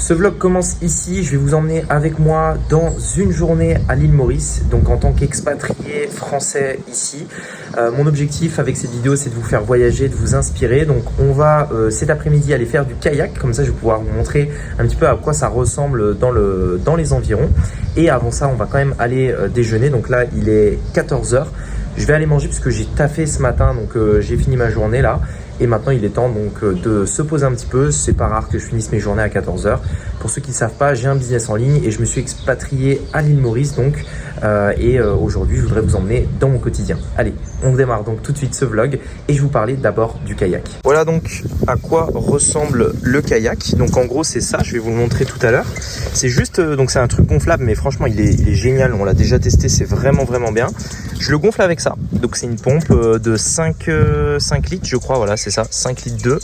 Ce vlog commence ici, je vais vous emmener avec moi dans une journée à l'île Maurice, donc en tant qu'expatrié français ici. Mon objectif avec cette vidéo, c'est de vous faire voyager, de vous inspirer. Donc on va cet après-midi aller faire du kayak, comme ça je vais pouvoir vous montrer un petit peu à quoi ça ressemble dans les environs. Et avant ça, on va quand même aller déjeuner, donc là il est 14 h. Je vais aller manger parce que j'ai taffé ce matin, donc j'ai fini ma journée là. Et maintenant, il est temps donc de se poser un petit peu. C'est pas rare que je finisse mes journées à 14 h. Pour ceux qui ne savent pas, j'ai un business en ligne et je me suis expatrié à l'île Maurice. Donc, aujourd'hui, je voudrais vous emmener dans mon quotidien. Allez, on démarre donc tout de suite ce vlog et je vais vous parler d'abord du kayak. Voilà donc à quoi ressemble le kayak. Donc en gros, c'est ça. Je vais vous le montrer tout à l'heure. C'est juste, donc c'est un truc gonflable, mais franchement, il est génial. On l'a déjà testé, c'est vraiment bien. Je le gonfle avec ça. Donc c'est une pompe de 5 litres, je crois. Voilà, c'est ça, 5 litres 2.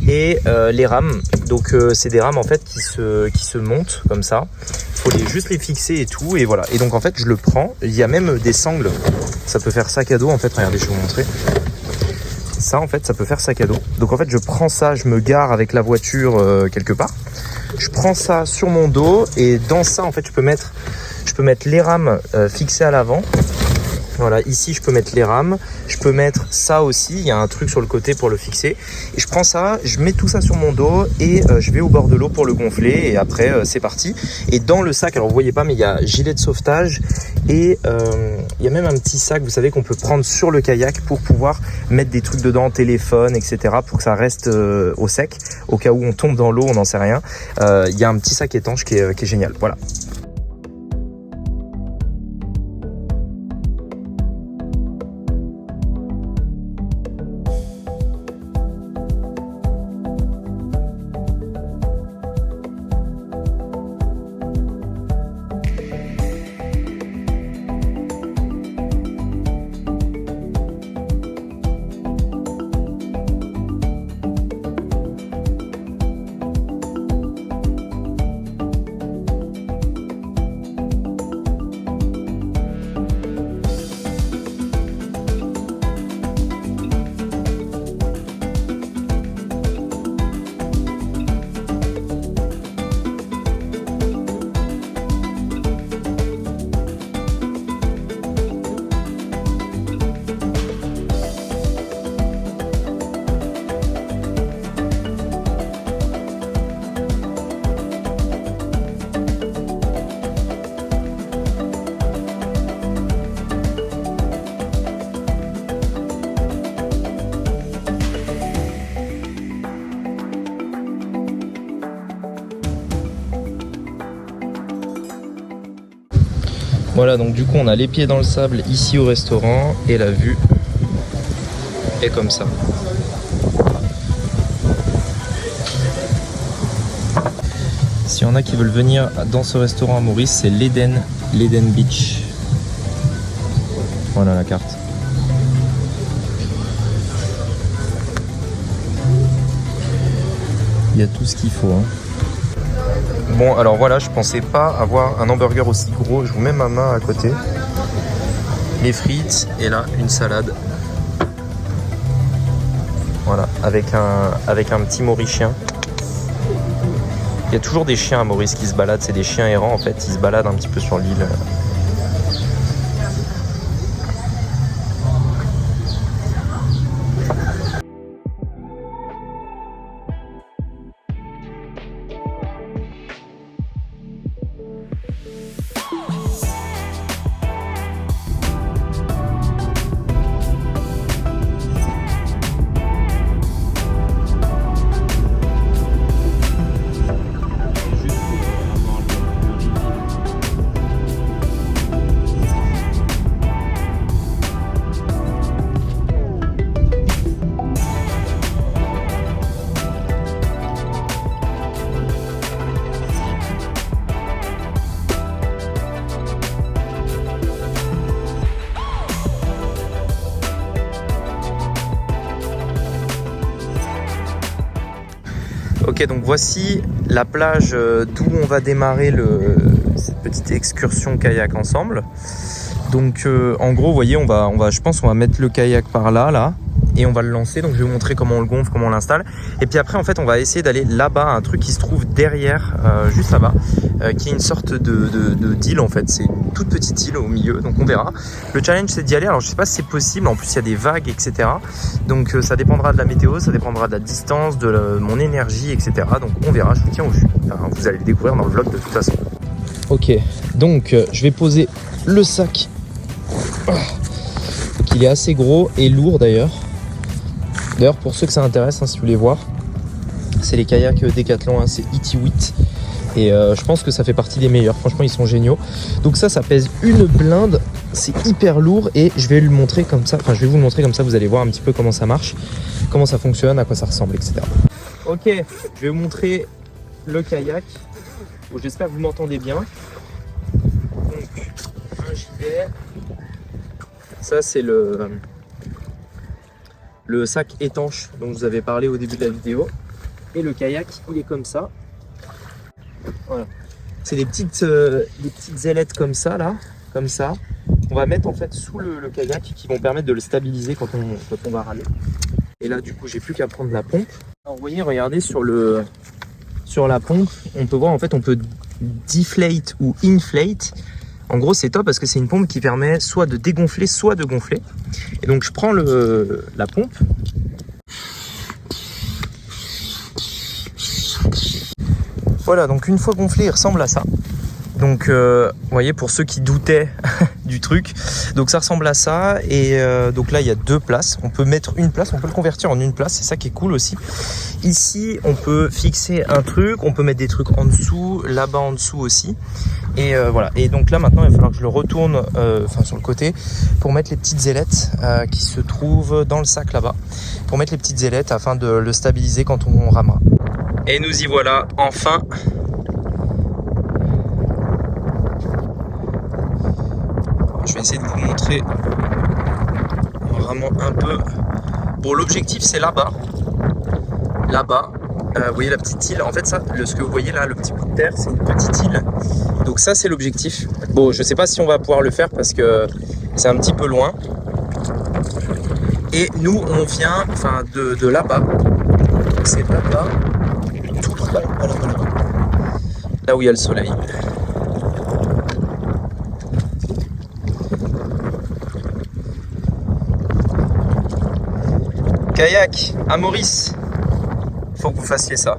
Et les rames, donc c'est des rames en fait qui se montent comme ça. Il faut juste les fixer et tout. Et voilà. Et donc en fait, je le prends. Il y a même des sangles. Ça peut faire sac à dos en fait. Regardez, je vais vous montrer. Ça en fait, ça peut faire sac à dos. Donc en fait, je prends ça, je me gare avec la voiture quelque part. Je prends ça sur mon dos et dans ça en fait, je peux mettre les rames fixées à l'avant. Voilà, ici je peux mettre les rames, je peux mettre ça aussi, il y a un truc sur le côté pour le fixer. Et je prends ça, je mets tout ça sur mon dos et je vais au bord de l'eau pour le gonfler et après c'est parti. Et dans le sac, alors vous voyez pas mais il y a gilet de sauvetage et il y a même un petit sac, vous savez, qu'on peut prendre sur le kayak pour pouvoir mettre des trucs dedans, téléphone, etc. pour que ça reste au sec, au cas où on tombe dans l'eau, on n'en sait rien. Il y a un petit sac étanche qui est génial, voilà. Voilà, donc du coup on a les pieds dans le sable ici au restaurant et la vue est comme ça. S'il y en a qui veulent venir dans ce restaurant à Maurice, c'est l'Eden Beach. Voilà la carte. Il y a tout ce qu'il faut, hein. Bon, alors voilà, je pensais pas avoir un hamburger aussi gros. Je vous mets ma main à côté. Les frites et là, une salade. Voilà, avec un petit mauricien. Il y a toujours des chiens à Maurice qui se baladent. C'est des chiens errants en fait. Ils se baladent un petit peu sur l'île. Ok, donc voici la plage d'où on va démarrer cette petite excursion kayak ensemble. Donc en gros, vous voyez, je pense qu'on va mettre le kayak par là, et on va le lancer. Donc je vais vous montrer comment on le gonfle, comment on l'installe. Et puis après en fait on va essayer d'aller là-bas, un truc qui se trouve derrière, juste là-bas, qui est une sorte d'île en fait. C'est une toute petite île au milieu, donc on verra. Le challenge c'est d'y aller. Alors je sais pas si c'est possible, en plus il y a des vagues, etc. Donc ça dépendra de la météo, ça dépendra de la distance, de mon énergie, etc. Donc on verra, je vous tiens au jus. Enfin, vous allez le découvrir dans le vlog de toute façon. Ok, donc je vais poser le sac. Donc il est assez gros et lourd d'ailleurs. D'ailleurs pour ceux que ça intéresse, hein, si vous voulez voir, c'est les kayaks Decathlon, hein, c'est Itiwit. Et je pense que ça fait partie des meilleurs, franchement ils sont géniaux. Donc ça pèse une blinde, c'est hyper lourd et je vais le montrer comme ça, enfin je vais vous le montrer comme ça, vous allez voir un petit peu comment ça marche, comment ça fonctionne, à quoi ça ressemble, etc. Ok, je vais vous montrer le kayak. Bon, j'espère que vous m'entendez bien. Donc un gilet, ça c'est le sac étanche dont je vous avais parlé au début de la vidéo. Et le kayak il est comme ça. Voilà. C'est des petites ailettes comme ça là, comme ça. On va mettre en fait sous le kayak qui vont permettre de le stabiliser quand on va ramer. Et là du coup j'ai plus qu'à prendre la pompe. Alors vous voyez, regardez sur la pompe, on peut voir en fait on peut deflate ou inflate. En gros c'est top parce que c'est une pompe qui permet soit de dégonfler, soit de gonfler. Et donc je prends la pompe. Voilà, donc une fois gonflé, il ressemble à ça. Donc, vous voyez, pour ceux qui doutaient du truc, donc ça ressemble à ça. Et donc là, il y a deux places. On peut mettre une place, on peut le convertir en une place. C'est ça qui est cool aussi. Ici, on peut fixer un truc, on peut mettre des trucs en dessous, là-bas en dessous aussi. Et voilà. Et donc là, maintenant, il va falloir que je le retourne, sur le côté, pour mettre les petites ailettes qui se trouvent dans le sac là-bas. Pour mettre les petites ailettes afin de le stabiliser quand on ramera. Et nous y voilà, enfin. Je vais essayer de vous montrer vraiment un peu. Bon, l'objectif c'est là-bas. Là-bas. Vous voyez la petite île. En fait, ça, ce que vous voyez là, le petit bout de terre, c'est une petite île. Donc ça, c'est l'objectif. Bon, je sais pas si on va pouvoir le faire parce que c'est un petit peu loin. Et nous, on vient de là-bas. C'est là-bas. Voilà. Là où il y a le soleil. Kayak à Maurice. Faut que vous fassiez ça.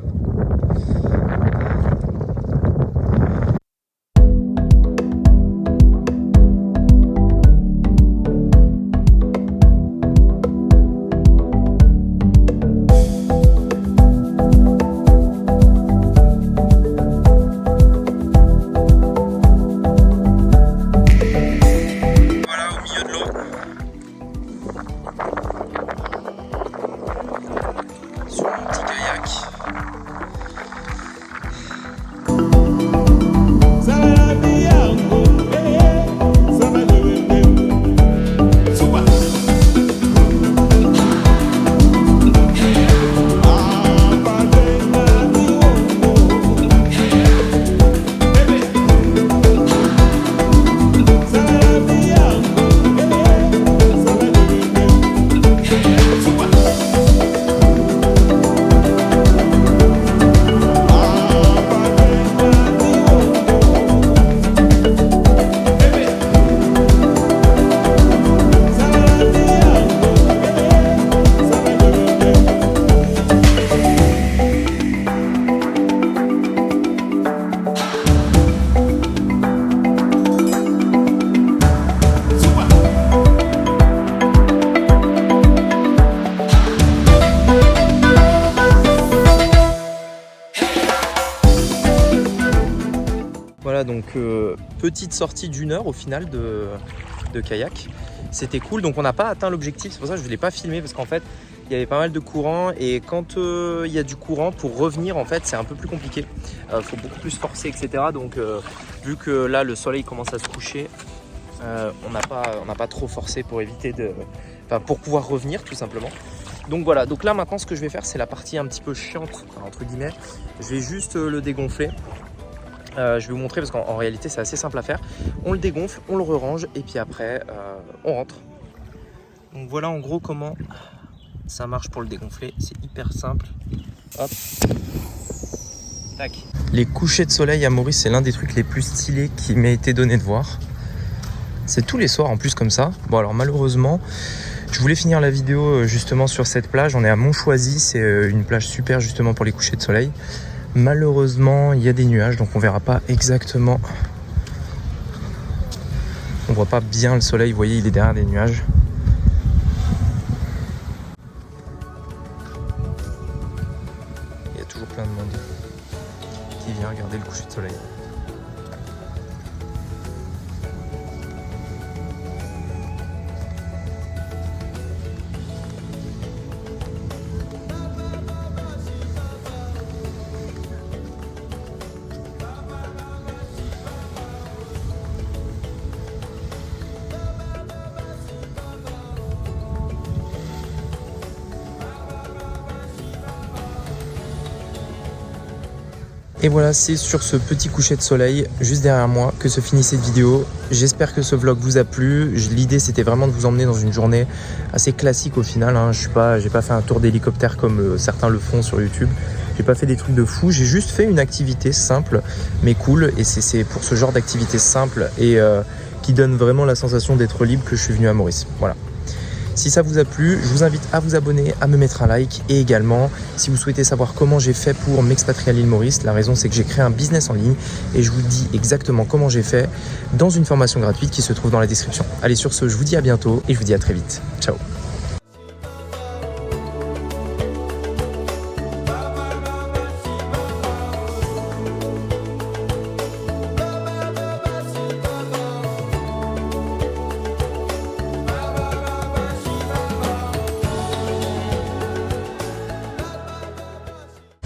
Voilà, donc petite sortie d'1 heure au final de kayak. C'était cool, donc on n'a pas atteint l'objectif, c'est pour ça que je ne l'ai pas filmé parce qu'en fait il y avait pas mal de courant et quand il y a du courant, pour revenir en fait c'est un peu plus compliqué. Faut beaucoup plus forcer, etc. Donc vu que là le soleil commence à se coucher, on n'a pas trop forcé pour éviter pour pouvoir revenir tout simplement. Donc voilà, donc là maintenant ce que je vais faire c'est la partie un petit peu chiante, entre guillemets. Je vais juste le dégonfler. Je vais vous montrer parce qu'en réalité c'est assez simple à faire. On le dégonfle, on le re-range et puis après on rentre. Donc voilà en gros comment ça marche pour le dégonfler, c'est hyper simple. Hop. Tac. Les couchers de soleil à Maurice, c'est l'un des trucs les plus stylés qui m'ait été donné de voir. C'est tous les soirs en plus comme ça. Bon alors malheureusement, je voulais finir la vidéo justement sur cette plage. On est à Montchoisy, c'est une plage super justement pour les couchers de soleil. Malheureusement, il y a des nuages, donc on verra pas exactement. On voit pas bien le soleil, vous voyez, il est derrière des nuages. Il y a toujours plein de monde qui vient regarder le coucher de soleil. Et voilà, c'est sur ce petit coucher de soleil juste derrière moi que se finit cette vidéo. J'espère que ce vlog vous a plu. L'idée c'était vraiment de vous emmener dans une journée assez classique au final. J'ai pas fait un tour d'hélicoptère comme certains le font sur YouTube. J'ai pas fait des trucs de fou. J'ai juste fait une activité simple mais cool. Et c'est pour ce genre d'activité simple et qui donne vraiment la sensation d'être libre que je suis venu à Maurice. Voilà. Si ça vous a plu, je vous invite à vous abonner, à me mettre un like et également, si vous souhaitez savoir comment j'ai fait pour m'expatrier à l'île Maurice, la raison c'est que j'ai créé un business en ligne et je vous dis exactement comment j'ai fait dans une formation gratuite qui se trouve dans la description. Allez, sur ce, je vous dis à bientôt et je vous dis à très vite. Ciao.